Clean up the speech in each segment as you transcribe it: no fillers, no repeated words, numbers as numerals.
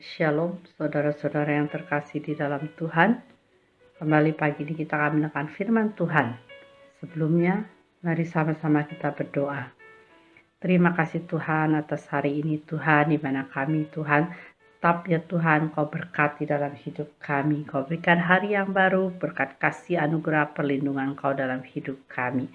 Shalom, saudara-saudara yang terkasih di dalam Tuhan. Kembali pagi ini kita akan mendengarkan firman Tuhan. Sebelumnya, mari sama-sama kita berdoa. Terima kasih Tuhan atas hari ini Tuhan, di mana kami Tuhan, tetap ya Tuhan, Kau berkati dalam hidup kami. Kau berikan hari yang baru, berkat kasih anugerah perlindungan Kau dalam hidup kami.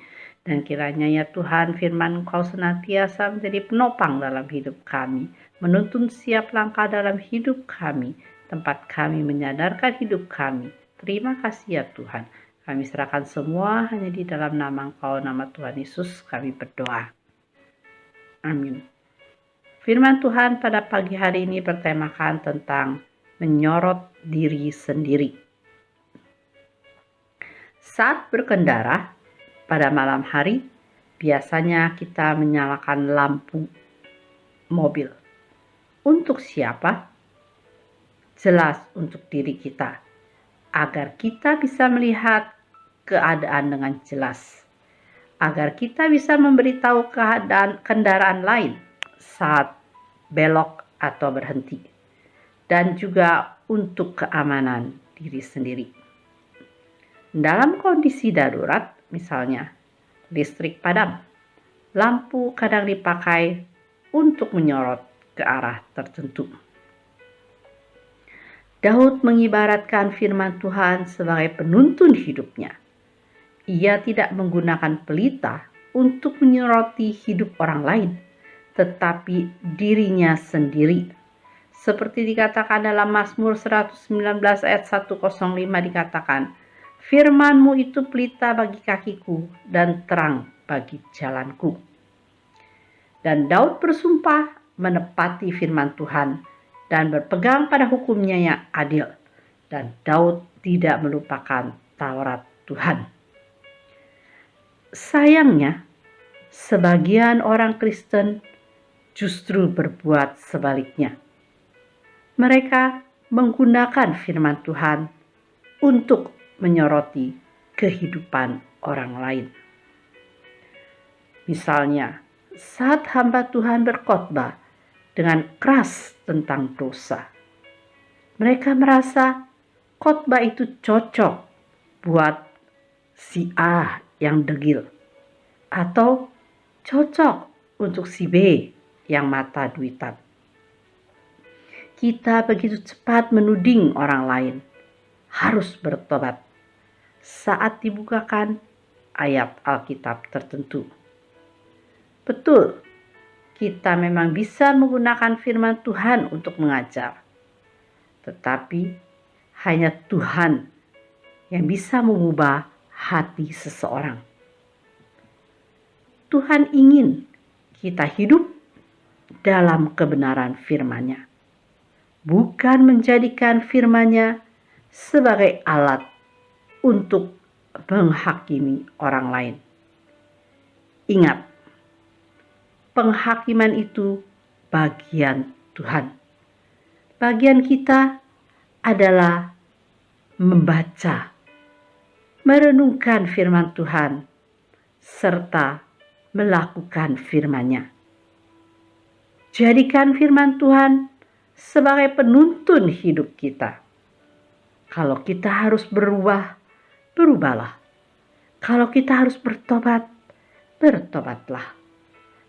Dan kiranya ya Tuhan, firman Kau senantiasa menjadi penopang dalam hidup kami, menuntun siap langkah dalam hidup kami, tempat kami menyadarkan hidup kami. Terima kasih ya Tuhan. Kami serahkan semua hanya di dalam nama Engkau, nama Tuhan Yesus kami berdoa. Amin. Firman Tuhan pada pagi hari ini bertemakan tentang menyorot diri sendiri. Saat berkendara pada malam hari, biasanya kita menyalakan lampu mobil. Untuk siapa? Jelas untuk diri kita, agar kita bisa melihat keadaan dengan jelas, agar kita bisa memberitahu keadaan kendaraan lain saat belok atau berhenti, dan juga untuk keamanan diri sendiri. Dalam kondisi darurat, misalnya listrik padam, lampu kadang dipakai untuk menyorot ke arah tertentu. Daud mengibaratkan firman Tuhan sebagai penuntun hidupnya. Ia tidak menggunakan pelita untuk menyoroti hidup orang lain, tetapi dirinya sendiri. Seperti dikatakan dalam Mazmur 119 ayat 105 dikatakan, firman-Mu itu pelita bagi kakiku dan terang bagi jalanku. Dan Daud bersumpah menepati firman Tuhan dan berpegang pada hukumnya yang adil. Dan Daud tidak melupakan Taurat Tuhan. Sayangnya, sebagian orang Kristen justru berbuat sebaliknya. Mereka menggunakan firman Tuhan untuk menyoroti kehidupan orang lain. Misalnya, saat hamba Tuhan berkhotbah dengan keras tentang dosa, mereka merasa khotbah itu cocok buat si A yang degil, atau cocok untuk si B yang mata duitan. Kita begitu cepat menuding orang lain harus bertobat saat dibukakan ayat Alkitab tertentu. Betul, kita memang bisa menggunakan firman Tuhan untuk mengajar, tetapi hanya Tuhan yang bisa mengubah hati seseorang. Tuhan ingin kita hidup dalam kebenaran firman-Nya, bukan menjadikan firman-Nya sebagai alat untuk menghakimi orang lain. Ingat, penghakiman itu bagian Tuhan. Bagian kita adalah membaca, merenungkan firman Tuhan, serta melakukan firman-Nya. Jadikan firman Tuhan sebagai penuntun hidup kita. Kalau kita harus berubah, berubahlah. Kalau kita harus bertobat, bertobatlah.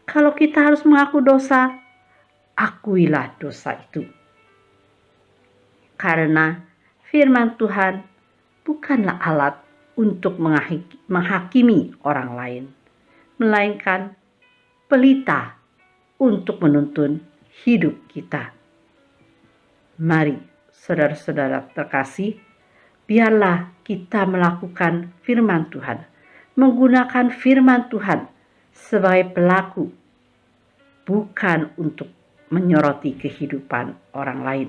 Kalau kita harus mengaku dosa, akuilah dosa itu. Karena firman Tuhan bukanlah alat untuk menghakimi orang lain, melainkan pelita untuk menuntun hidup kita. Mari, saudara-saudara terkasih, biarlah kita melakukan firman Tuhan, menggunakan firman Tuhan sebagai pelaku, bukan untuk menyoroti kehidupan orang lain.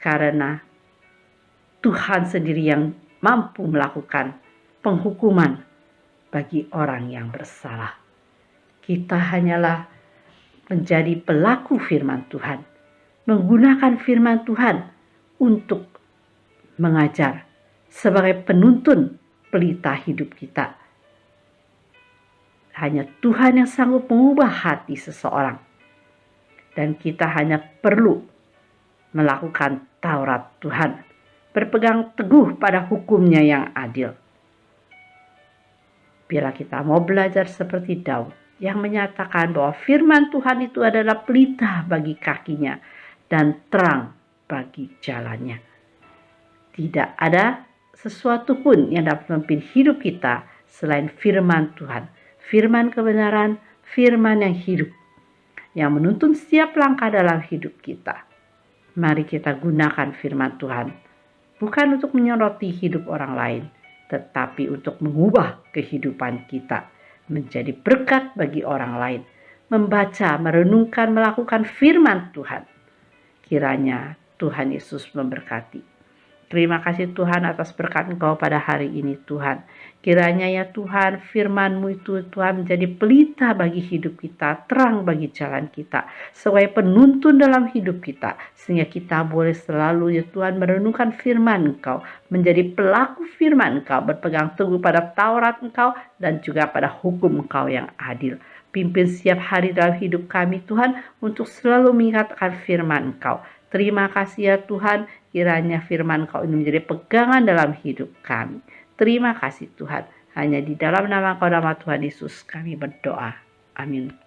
Karena Tuhan sendiri yang mampu melakukan penghukuman bagi orang yang bersalah. Kita hanyalah menjadi pelaku firman Tuhan, menggunakan firman Tuhan untuk mengajar sebagai penuntun pelita hidup kita. Hanya Tuhan yang sanggup mengubah hati seseorang, dan kita hanya perlu melakukan Taurat Tuhan, berpegang teguh pada hukum-Nya yang adil. Bila kita mau belajar seperti Daud yang menyatakan bahwa firman Tuhan itu adalah pelita bagi kakinya dan terang bagi jalannya. Tidak ada sesuatu pun yang dapat memimpin hidup kita selain firman Tuhan, firman kebenaran, firman yang hidup, yang menuntun setiap langkah dalam hidup kita. Mari kita gunakan firman Tuhan, bukan untuk menyoroti hidup orang lain, tetapi untuk mengubah kehidupan kita menjadi berkat bagi orang lain. Membaca, merenungkan, melakukan firman Tuhan. Kiranya Tuhan Yesus memberkati. Terima kasih Tuhan atas berkat Engkau pada hari ini Tuhan. Kiranya ya Tuhan, firman-Mu itu Tuhan menjadi pelita bagi hidup kita, terang bagi jalan kita, sebagai penuntun dalam hidup kita, sehingga kita boleh selalu ya Tuhan merenungkan firman Engkau, menjadi pelaku firman Engkau, berpegang teguh pada Taurat Engkau dan juga pada hukum Engkau yang adil. Pimpin setiap hari dalam hidup kami Tuhan untuk selalu mengingatkan firman Engkau. Terima kasih ya Tuhan, kiranya firman Engkau ini menjadi pegangan dalam hidup kami. Terima kasih Tuhan, hanya di dalam nama Engkau, nama Tuhan Yesus kami berdoa. Amin.